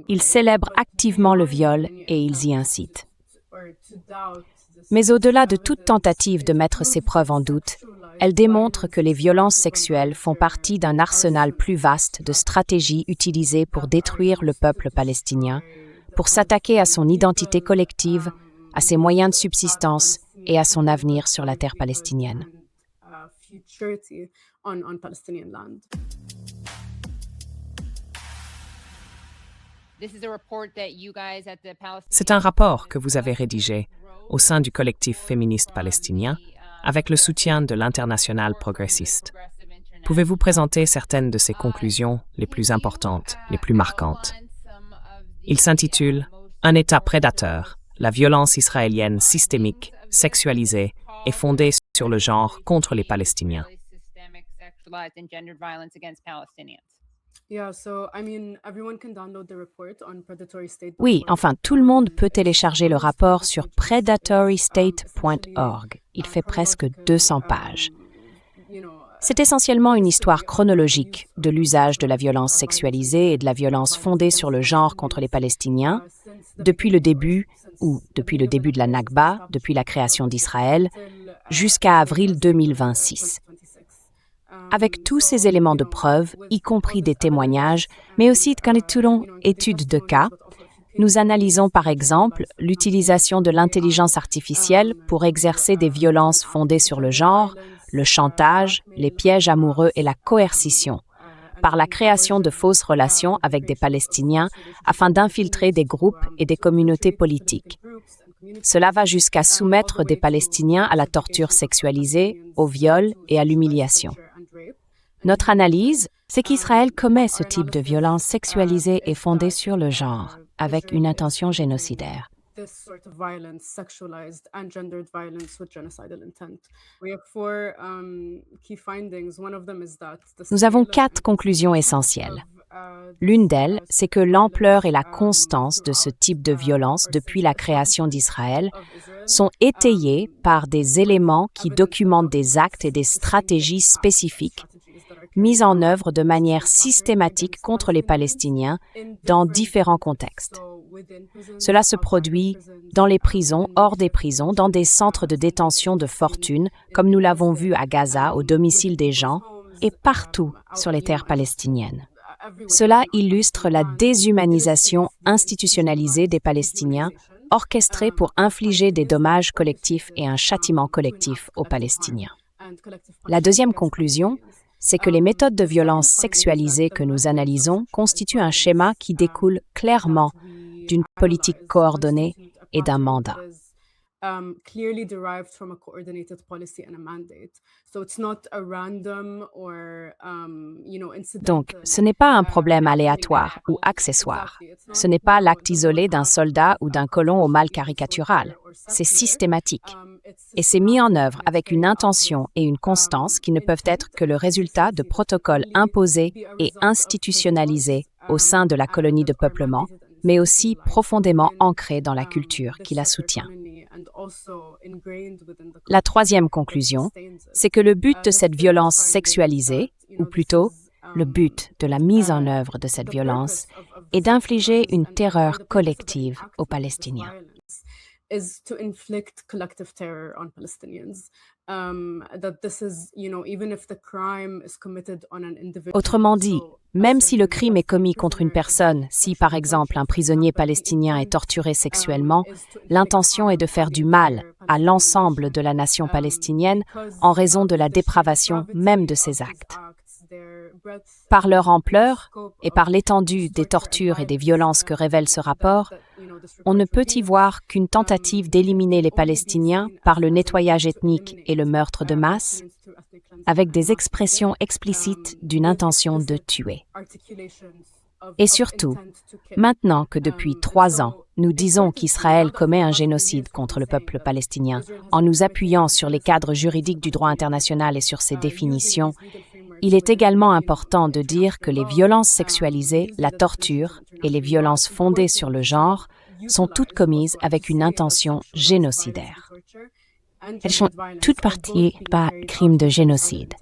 Ils célèbrent activement le viol et ils y incitent. Mais au-delà de toute tentative de mettre ces preuves en doute, elles démontrent que les violences sexuelles font partie d'un arsenal plus vaste de stratégies utilisées pour détruire le peuple palestinien, pour s'attaquer à son identité collective, à ses moyens de subsistance et à son avenir sur la terre palestinienne. C'est un rapport que vous avez rédigé au sein du collectif féministe palestinien avec le soutien de l'Internationale progressiste. Pouvez-vous présenter certaines de ces conclusions les plus importantes, les plus marquantes? Il s'intitule « Un État prédateur, la violence israélienne systémique, sexualisée et fondée sur le genre contre les Palestiniens ». Oui, enfin, tout le monde peut télécharger le rapport sur predatorystate.org. Il fait presque 200 pages. C'est essentiellement une histoire chronologique de l'usage de la violence sexualisée et de la violence fondée sur le genre contre les Palestiniens, depuis le début de la Nakba, depuis la création d'Israël, jusqu'à avril 2026. Avec tous ces éléments de preuve, y compris des témoignages, mais aussi études de cas, nous analysons par exemple l'utilisation de l'intelligence artificielle pour exercer des violences fondées sur le genre, le chantage, les pièges amoureux et la coercition, par la création de fausses relations avec des Palestiniens afin d'infiltrer des groupes et des communautés politiques. Cela va jusqu'à soumettre des Palestiniens à la torture sexualisée, au viol et à l'humiliation. Notre analyse, c'est qu'Israël commet ce type de violence sexualisée et fondée sur le genre, avec une intention génocidaire. Nous avons 4 conclusions essentielles. L'une d'elles, c'est que l'ampleur et la constance de ce type de violence depuis la création d'Israël sont étayées par des éléments qui documentent des actes et des stratégies spécifiques mises en œuvre de manière systématique contre les Palestiniens dans différents contextes. Cela se produit dans les prisons, hors des prisons, dans des centres de détention de fortune, comme nous l'avons vu à Gaza, au domicile des gens, et partout sur les terres palestiniennes. Cela illustre la déshumanisation institutionnalisée des Palestiniens, orchestrée pour infliger des dommages collectifs et un châtiment collectif aux Palestiniens. La deuxième conclusion, c'est que les méthodes de violence sexualisée que nous analysons constituent un schéma qui découle clairement d'une politique coordonnée et d'un mandat. Donc, ce n'est pas un problème aléatoire ou accessoire. Ce n'est pas l'acte isolé d'un soldat ou d'un colon au mal caricatural. C'est systématique. Et c'est mis en œuvre avec une intention et une constance qui ne peuvent être que le résultat de protocoles imposés et institutionnalisés au sein de la colonie de peuplement, mais aussi profondément ancrés dans la culture qui la soutient. La troisième conclusion, c'est que le but de cette violence sexualisée, ou plutôt le but de la mise en œuvre de cette violence, est d'infliger une terreur collective aux Palestiniens. Autrement dit, même si le crime est commis contre une personne, si par exemple un prisonnier palestinien est torturé sexuellement, l'intention est de faire du mal à l'ensemble de la nation palestinienne en raison de la dépravation même de ces actes. Par leur ampleur et par l'étendue des tortures et des violences que révèle ce rapport, on ne peut y voir qu'une tentative d'éliminer les Palestiniens par le nettoyage ethnique et le meurtre de masse, avec des expressions explicites d'une intention de tuer. Et surtout, maintenant que depuis 3 ans, nous disons qu'Israël commet un génocide contre le peuple palestinien en nous appuyant sur les cadres juridiques du droit international et sur ses définitions, il est également important de dire que les violences sexualisées, la torture et les violences fondées sur le genre sont toutes commises avec une intention génocidaire. Elles sont toutes parties par crime de génocide.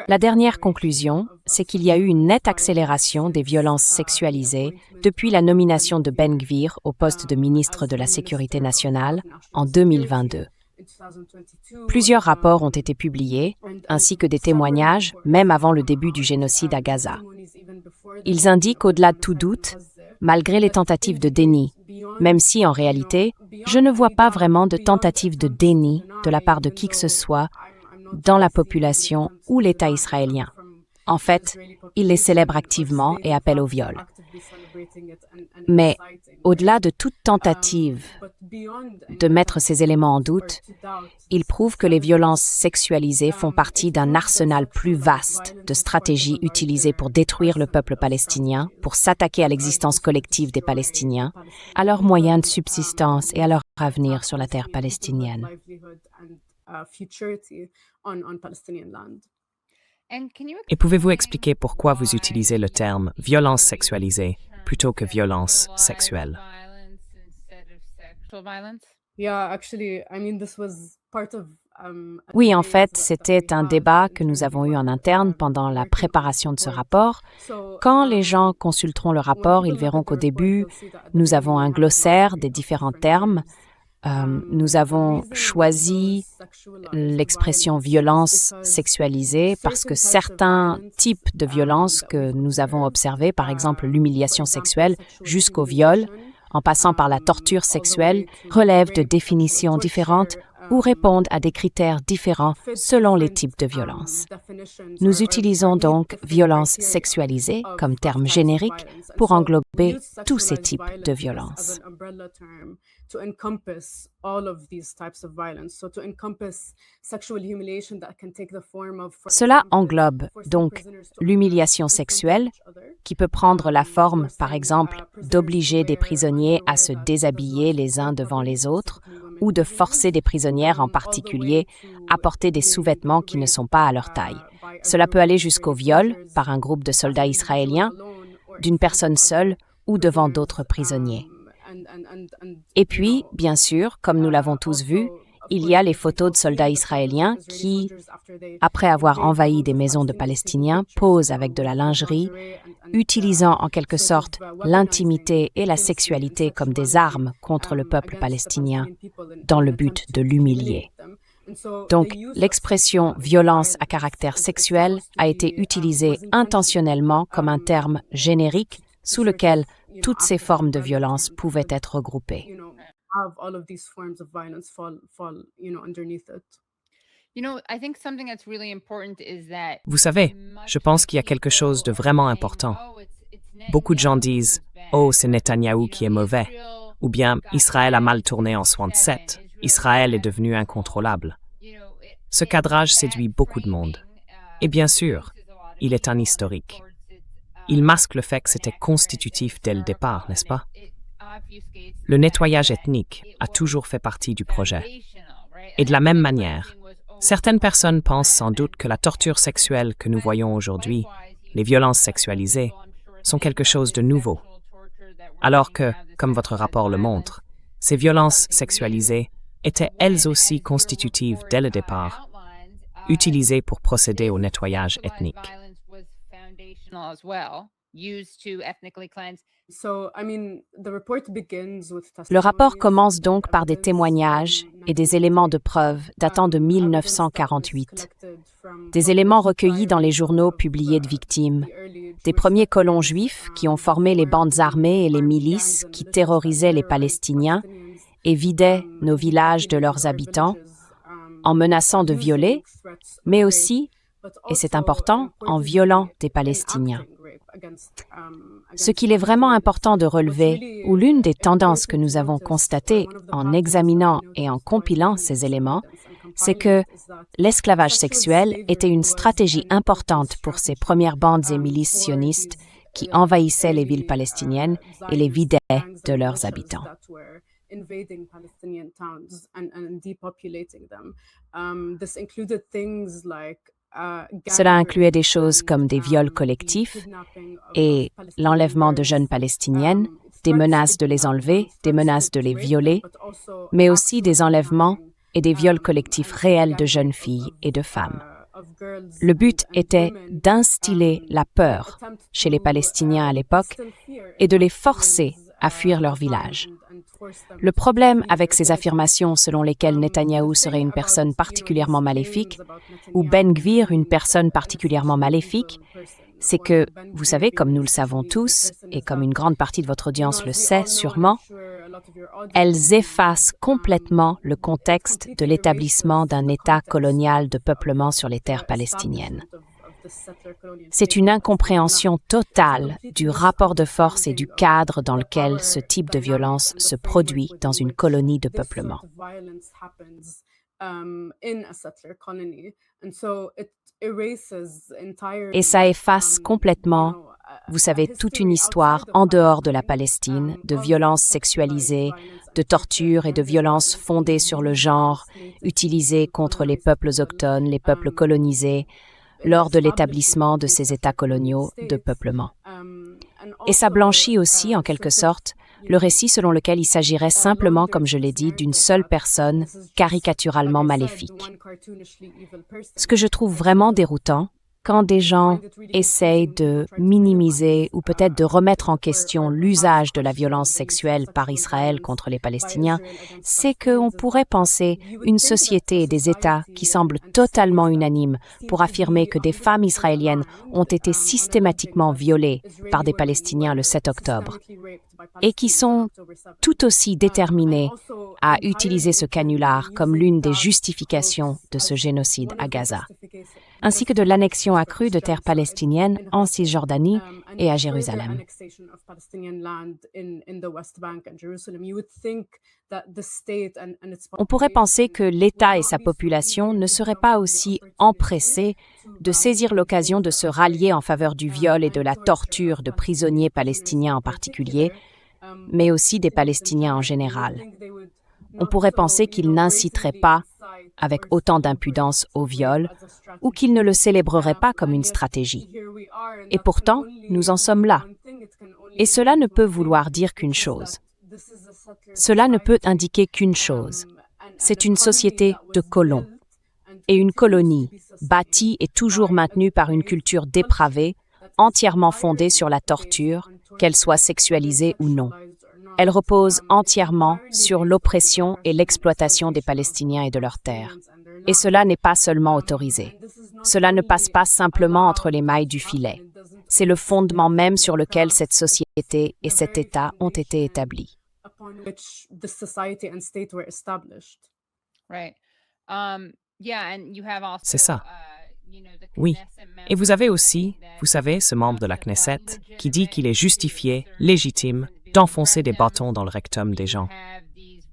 La dernière conclusion, c'est qu'il y a eu une nette accélération des violences sexualisées depuis la nomination de Ben Gvir au poste de ministre de la Sécurité nationale en 2022. Plusieurs rapports ont été publiés, ainsi que des témoignages, même avant le début du génocide à Gaza. Ils indiquent au-delà de tout doute, malgré les tentatives de déni, même si en réalité, je ne vois pas vraiment de tentative de déni de la part de qui que ce soit dans la population ou l'État israélien. En fait, ils les célèbrent activement et appellent au viol. Mais au-delà de toute tentative de mettre ces éléments en doute, ils prouvent que les violences sexualisées font partie d'un arsenal plus vaste de stratégies utilisées pour détruire le peuple palestinien, pour s'attaquer à l'existence collective des Palestiniens, à leurs moyens de subsistance et à leur avenir sur la terre palestinienne. Et pouvez-vous expliquer pourquoi vous utilisez le terme « violence sexualisée » plutôt que « violence sexuelle » ? Oui, en fait, c'était un débat que nous avons eu en interne pendant la préparation de ce rapport. Quand les gens consulteront le rapport, ils verront qu'au début, nous avons un glossaire des différents termes. Nous avons choisi l'expression violence sexualisée parce que certains types de violences que nous avons observés, par exemple l'humiliation sexuelle jusqu'au viol, en passant par la torture sexuelle, relèvent de définitions différentes ou répondent à des critères différents selon les types de violences. Nous utilisons donc violence sexualisée comme terme générique pour englober tous ces types de violences. Cela englobe donc l'humiliation sexuelle, qui peut prendre la forme, par exemple, d'obliger des prisonniers à se déshabiller les uns devant les autres, ou de forcer des prisonnières en particulier à porter des sous-vêtements qui ne sont pas à leur taille. Cela peut aller jusqu'au viol par un groupe de soldats israéliens, d'une personne seule ou devant d'autres prisonniers. Et puis, bien sûr, comme nous l'avons tous vu, il y a les photos de soldats israéliens qui, après avoir envahi des maisons de Palestiniens, posent avec de la lingerie, utilisant en quelque sorte l'intimité et la sexualité comme des armes contre le peuple palestinien, dans le but de l'humilier. Donc, l'expression « violence à caractère sexuel » a été utilisée intentionnellement comme un terme générique sous lequel toutes ces formes de violence pouvaient être regroupées. Vous savez, je pense qu'il y a quelque chose de vraiment important. Beaucoup de gens disent « Oh, c'est Netanyahou qui est mauvais » ou bien « Israël a mal tourné en 67, Israël est devenu incontrôlable ». Ce cadrage séduit beaucoup de monde. Et bien sûr, il est un historique. Il masque le fait que c'était constitutif dès le départ, n'est-ce pas? Le nettoyage ethnique a toujours fait partie du projet. Et de la même manière, certaines personnes pensent sans doute que la torture sexuelle que nous voyons aujourd'hui, les violences sexualisées, sont quelque chose de nouveau. Alors que, comme votre rapport le montre, ces violences sexualisées étaient elles aussi constitutives dès le départ, utilisées pour procéder au nettoyage ethnique. Le rapport commence donc par des témoignages et des éléments de preuve datant de 1948, des éléments recueillis dans les journaux publiés de victimes, des premiers colons juifs qui ont formé les bandes armées et les milices qui terrorisaient les Palestiniens et vidaient nos villages de leurs habitants, en menaçant de violer, mais aussi, et c'est important, en violant des Palestiniens. Ce qu'il est vraiment important de relever, ou l'une des tendances que nous avons constatées en examinant et en compilant ces éléments, c'est que l'esclavage sexuel était une stratégie importante pour ces premières bandes et milices sionistes qui envahissaient les villes palestiniennes et les vidaient de leurs habitants. Cela incluait des choses comme des viols collectifs et l'enlèvement de jeunes palestiniennes, des menaces de les enlever, des menaces de les violer, mais aussi des enlèvements et des viols collectifs réels de jeunes filles et de femmes. Le but était d'instiller la peur chez les Palestiniens à l'époque et de les forcer à fuir leur village. Le problème avec ces affirmations selon lesquelles Netanyahou serait une personne particulièrement maléfique ou Ben Gvir une personne particulièrement maléfique, c'est que, vous savez, comme nous le savons tous, et comme une grande partie de votre audience le sait sûrement, elles effacent complètement le contexte de l'établissement d'un État colonial de peuplement sur les terres palestiniennes. C'est une incompréhension totale du rapport de force et du cadre dans lequel ce type de violence se produit dans une colonie de peuplement. Et ça efface complètement, vous savez, toute une histoire en dehors de la Palestine, de violences sexualisées, de torture et de violences fondées sur le genre, utilisées contre les peuples autochtones, les peuples colonisés, lors de l'établissement de ces États coloniaux de peuplement. Et ça blanchit aussi, en quelque sorte, le récit selon lequel il s'agirait simplement, comme je l'ai dit, d'une seule personne caricaturalement maléfique. Ce que je trouve vraiment déroutant, quand des gens essayent de minimiser ou peut-être de remettre en question l'usage de la violence sexuelle par Israël contre les Palestiniens, c'est qu'on pourrait penser une société et des États qui semblent totalement unanimes pour affirmer que des femmes israéliennes ont été systématiquement violées par des Palestiniens le 7 octobre et qui sont tout aussi déterminés à utiliser ce canular comme l'une des justifications de ce génocide à Gaza, ainsi que de l'annexion accrue de terres palestiniennes en Cisjordanie et à Jérusalem. On pourrait penser que l'État et sa population ne seraient pas aussi empressés de saisir l'occasion de se rallier en faveur du viol et de la torture de prisonniers palestiniens en particulier, mais aussi des Palestiniens en général. On pourrait penser qu'ils n'inciteraient pas avec autant d'impudence au viol, ou qu'ils ne le célébreraient pas comme une stratégie. Et pourtant, nous en sommes là. Et cela ne peut vouloir dire qu'une chose. Cela ne peut indiquer qu'une chose. C'est une société de colons. Et une colonie, bâtie et toujours maintenue par une culture dépravée, entièrement fondée sur la torture, qu'elle soit sexualisée ou non. Elle repose entièrement sur l'oppression et l'exploitation des Palestiniens et de leurs terres. Et cela n'est pas seulement autorisé. Cela ne passe pas simplement entre les mailles du filet. C'est le fondement même sur lequel cette société et cet État ont été établis. C'est ça. Oui. Et vous avez aussi, vous savez, ce membre de la Knesset qui dit qu'il est justifié, légitime, d'enfoncer des bâtons dans le rectum des gens.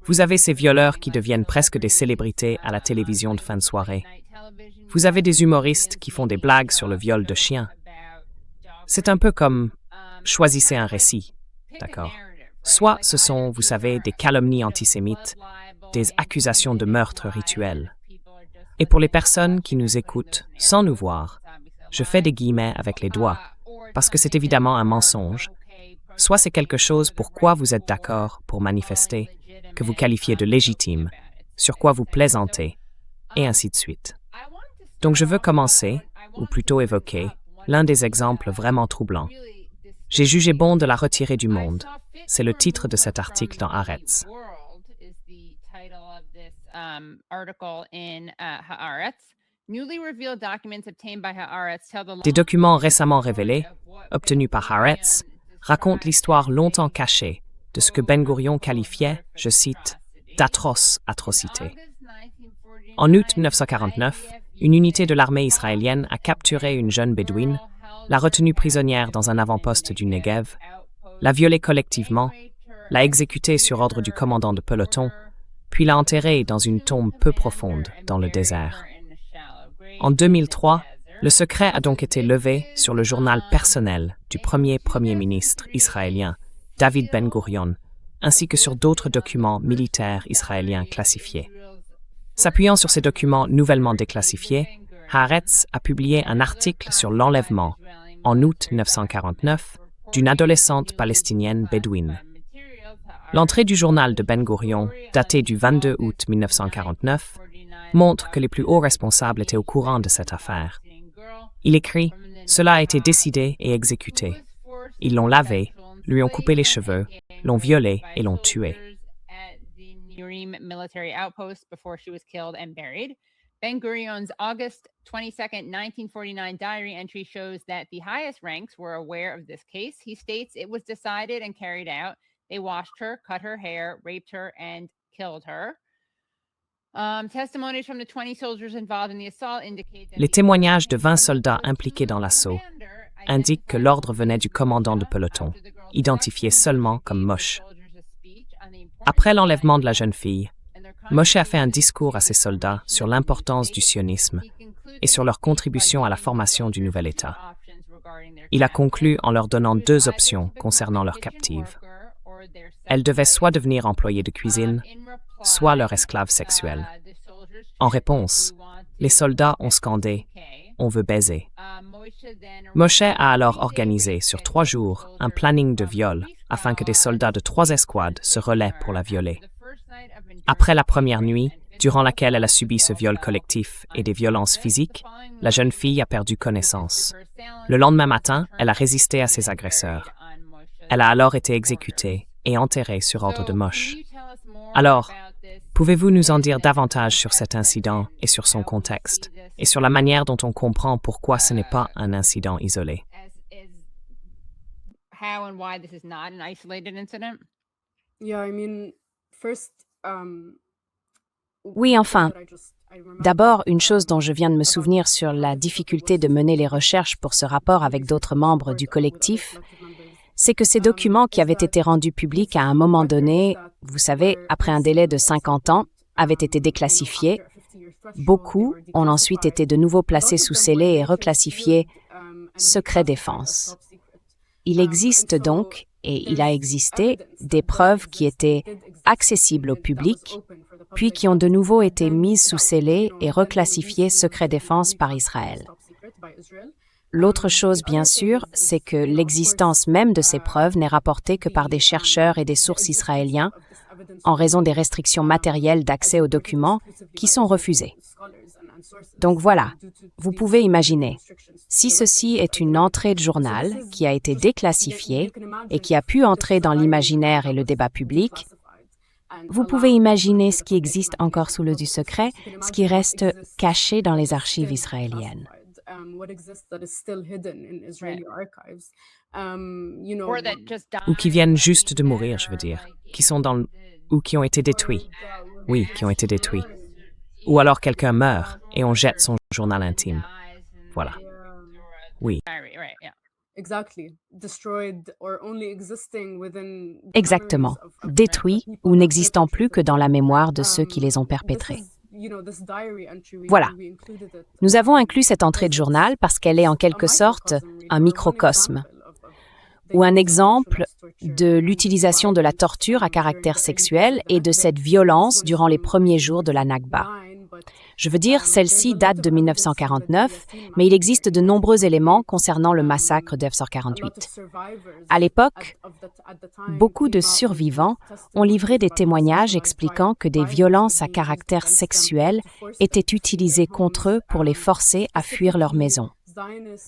Vous avez ces violeurs qui deviennent presque des célébrités à la télévision de fin de soirée. Vous avez des humoristes qui font des blagues sur le viol de chiens. C'est un peu comme choisissez un récit, d'accord? Soit ce sont, vous savez, des calomnies antisémites, des accusations de meurtre rituel. Et pour les personnes qui nous écoutent sans nous voir, je fais des guillemets avec les doigts, parce que c'est évidemment un mensonge. Soit c'est quelque chose pour quoi vous êtes d'accord pour manifester, que vous qualifiez de légitime, sur quoi vous plaisantez, et ainsi de suite. Donc je veux commencer, ou plutôt évoquer, l'un des exemples vraiment troublants. J'ai jugé bon de la retirer du monde. C'est le titre de cet article dans Haaretz. Des documents récemment révélés, obtenus par Haaretz, racontent l'histoire longtemps cachée de ce que Ben Gurion qualifiait, je cite, d'atroces atrocités. En août 1949, une unité de l'armée israélienne a capturé une jeune bédouine, l'a retenue prisonnière dans un avant-poste du Negev, l'a violée collectivement, l'a exécutée sur ordre du commandant de peloton, puis l'a enterrée dans une tombe peu profonde dans le désert. En 2003, le secret a donc été levé sur le journal personnel du premier ministre israélien, David Ben Gurion, ainsi que sur d'autres documents militaires israéliens classifiés. S'appuyant sur ces documents nouvellement déclassifiés, Haaretz a publié un article sur l'enlèvement, en août 1949, d'une adolescente palestinienne bédouine. L'entrée du journal de Ben Gurion, datée du 22 août 1949, montre que les plus hauts responsables étaient au courant de cette affaire. Il écrit « Cela a été décidé et exécuté. Ils l'ont lavé, lui ont coupé les cheveux, l'ont violé et l'ont tué. » Ben Gurion's August 22, 1949 diary entry shows that the highest ranks were aware of this case. He states it was decided and carried out. They washed her, cut her hair, raped her, and killed her. Testimonies from the 20 soldiers involved in the assault indicate that Les témoignages de 20 soldats impliqués dans l'assaut indiquent que l'ordre venait du commandant de peloton, identifié seulement comme Moshe. Après l'enlèvement de la jeune fille, Moshe a fait un discours à ses soldats sur l'importance du sionisme et sur leur contribution à la formation du nouvel État. Il a conclu en leur donnant 2 options concernant leurs captives. Elles devaient soit devenir employées de cuisine, soit leurs esclaves sexuels. En réponse, les soldats ont scandé « On veut baiser ». Moshe a alors organisé sur 3 jours un planning de viol afin que des soldats de 3 escouades se relaient pour la violer. Après la première nuit, durant laquelle elle a subi ce viol collectif et des violences physiques, la jeune fille a perdu connaissance. Le lendemain matin, elle a résisté à ses agresseurs. Elle a alors été exécutée et enterrée sur ordre de Moshe. Alors, pouvez-vous nous en dire davantage sur cet incident et sur son contexte, et sur la manière dont on comprend pourquoi ce n'est pas un incident isolé? How and why this is not an isolated incident? Oui, enfin, d'abord, une chose dont je viens de me souvenir sur la difficulté de mener les recherches pour ce rapport avec d'autres membres du collectif, c'est que ces documents qui avaient été rendus publics à un moment donné, vous savez, après un délai de 50 ans, avaient été déclassifiés. Beaucoup ont ensuite été de nouveau placés sous scellé et reclassifiés secret défense. Il existe donc, et il a existé, des preuves qui étaient accessibles au public, puis qui ont de nouveau été mises sous scellé et reclassifiées secret défense par Israël. L'autre chose, bien sûr, c'est que l'existence même de ces preuves n'est rapportée que par des chercheurs et des sources israéliens, en raison des restrictions matérielles d'accès aux documents qui sont refusées. Donc voilà, vous pouvez imaginer, si ceci est une entrée de journal qui a été déclassifiée et qui a pu entrer dans l'imaginaire et le débat public, vous pouvez imaginer ce qui existe encore sous le secret, ce qui reste caché dans les archives israéliennes. Ou qui viennent juste de mourir, je veux dire, qui sont dans ou qui ont été détruits. Oui, qui ont été détruits. Ou alors quelqu'un meurt et on jette son journal intime. Voilà. Oui. Exactement. Détruits ou n'existant plus que dans la mémoire de ceux qui les ont perpétrés. Voilà. Nous avons inclus cette entrée de journal parce qu'elle est en quelque sorte un microcosme ou un exemple de l'utilisation de la torture à caractère sexuel et de cette violence durant les premiers jours de la Nakba. Je veux dire, celle-ci date de 1949, mais il existe de nombreux éléments concernant le massacre d'F-48. À l'époque, beaucoup de survivants ont livré des témoignages expliquant que des violences à caractère sexuel étaient utilisées contre eux pour les forcer à fuir leur maison.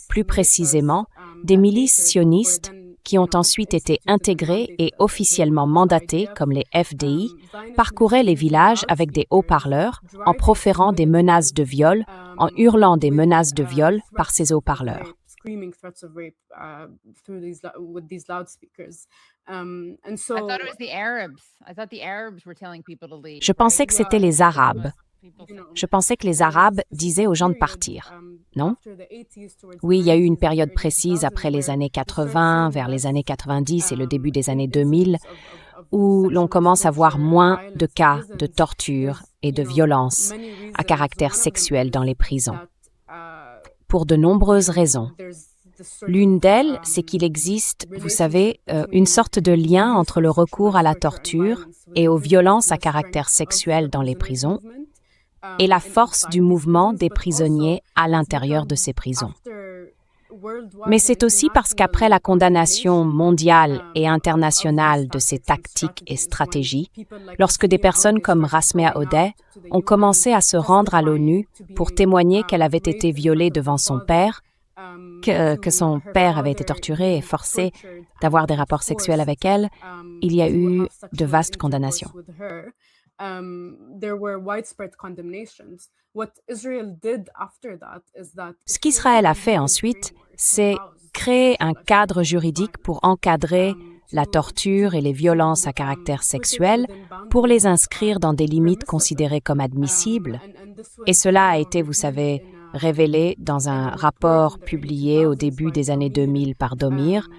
Plus précisément, des milices sionistes qui ont ensuite été intégrés et officiellement mandatés comme les FDI, parcouraient les villages avec des haut-parleurs en proférant des menaces de viol, en hurlant des menaces de viol par ces haut-parleurs. Je pensais que c'était les Arabes. Je pensais que les Arabes disaient aux gens de partir, non? Oui, il y a eu une période précise après les années 80, vers les années 90 et le début des années 2000, où l'on commence à voir moins de cas de torture et de violence à caractère sexuel dans les prisons. Pour de nombreuses raisons. L'une d'elles, c'est qu'il existe, vous savez, une sorte de lien entre le recours à la torture et aux violences à caractère sexuel dans les prisons, et la force du mouvement des prisonniers à l'intérieur de ces prisons. Mais c'est aussi parce qu'après la condamnation mondiale et internationale de ces tactiques et stratégies, lorsque des personnes comme Rasmea Odeh ont commencé à se rendre à l'ONU pour témoigner qu'elle avait été violée devant son père, que son père avait été torturé et forcé d'avoir des rapports sexuels avec elle, il y a eu de vastes condamnations. Ce qu'Israël a fait ensuite, c'est créer un cadre juridique pour encadrer la torture et les violences à caractère sexuel, pour les inscrire dans des limites considérées comme admissibles. Et cela a été, vous savez, révélé dans un rapport publié au début des années 2000 par Domir,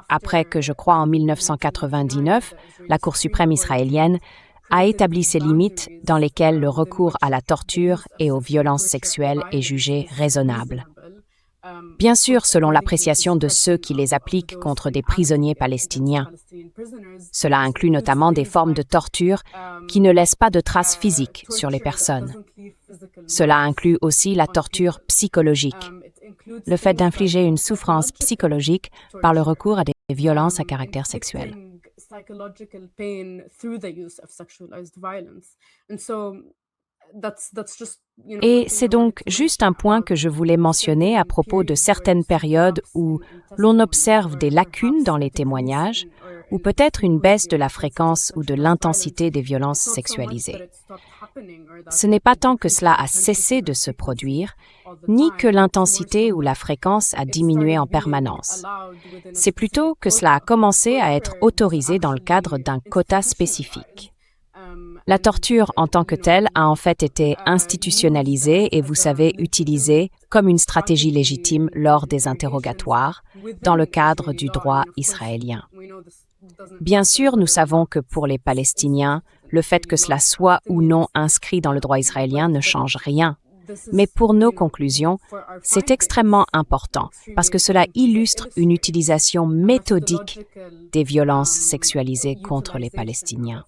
après que, je crois, en 1999, la Cour suprême israélienne a établi ces limites dans lesquelles le recours à la torture et aux violences sexuelles est jugé raisonnable. Bien sûr, selon l'appréciation de ceux qui les appliquent contre des prisonniers palestiniens. Cela inclut notamment des formes de torture qui ne laissent pas de traces physiques sur les personnes. Cela inclut aussi la torture psychologique, le fait d'infliger une souffrance psychologique par le recours à des violences à caractère sexuel. Et c'est donc juste un point que je voulais mentionner à propos de certaines périodes où l'on observe des lacunes dans les témoignages, ou peut-être une baisse de la fréquence ou de l'intensité des violences sexualisées. Ce n'est pas tant que cela a cessé de se produire, ni que l'intensité ou la fréquence a diminué en permanence. C'est plutôt que cela a commencé à être autorisé dans le cadre d'un quota spécifique. La torture en tant que telle a en fait été institutionnalisée et, vous savez, utilisée comme une stratégie légitime lors des interrogatoires, dans le cadre du droit israélien. Bien sûr, nous savons que pour les Palestiniens, le fait que cela soit ou non inscrit dans le droit israélien ne change rien. Mais pour nos conclusions, c'est extrêmement important parce que cela illustre une utilisation méthodique des violences sexualisées contre les Palestiniens.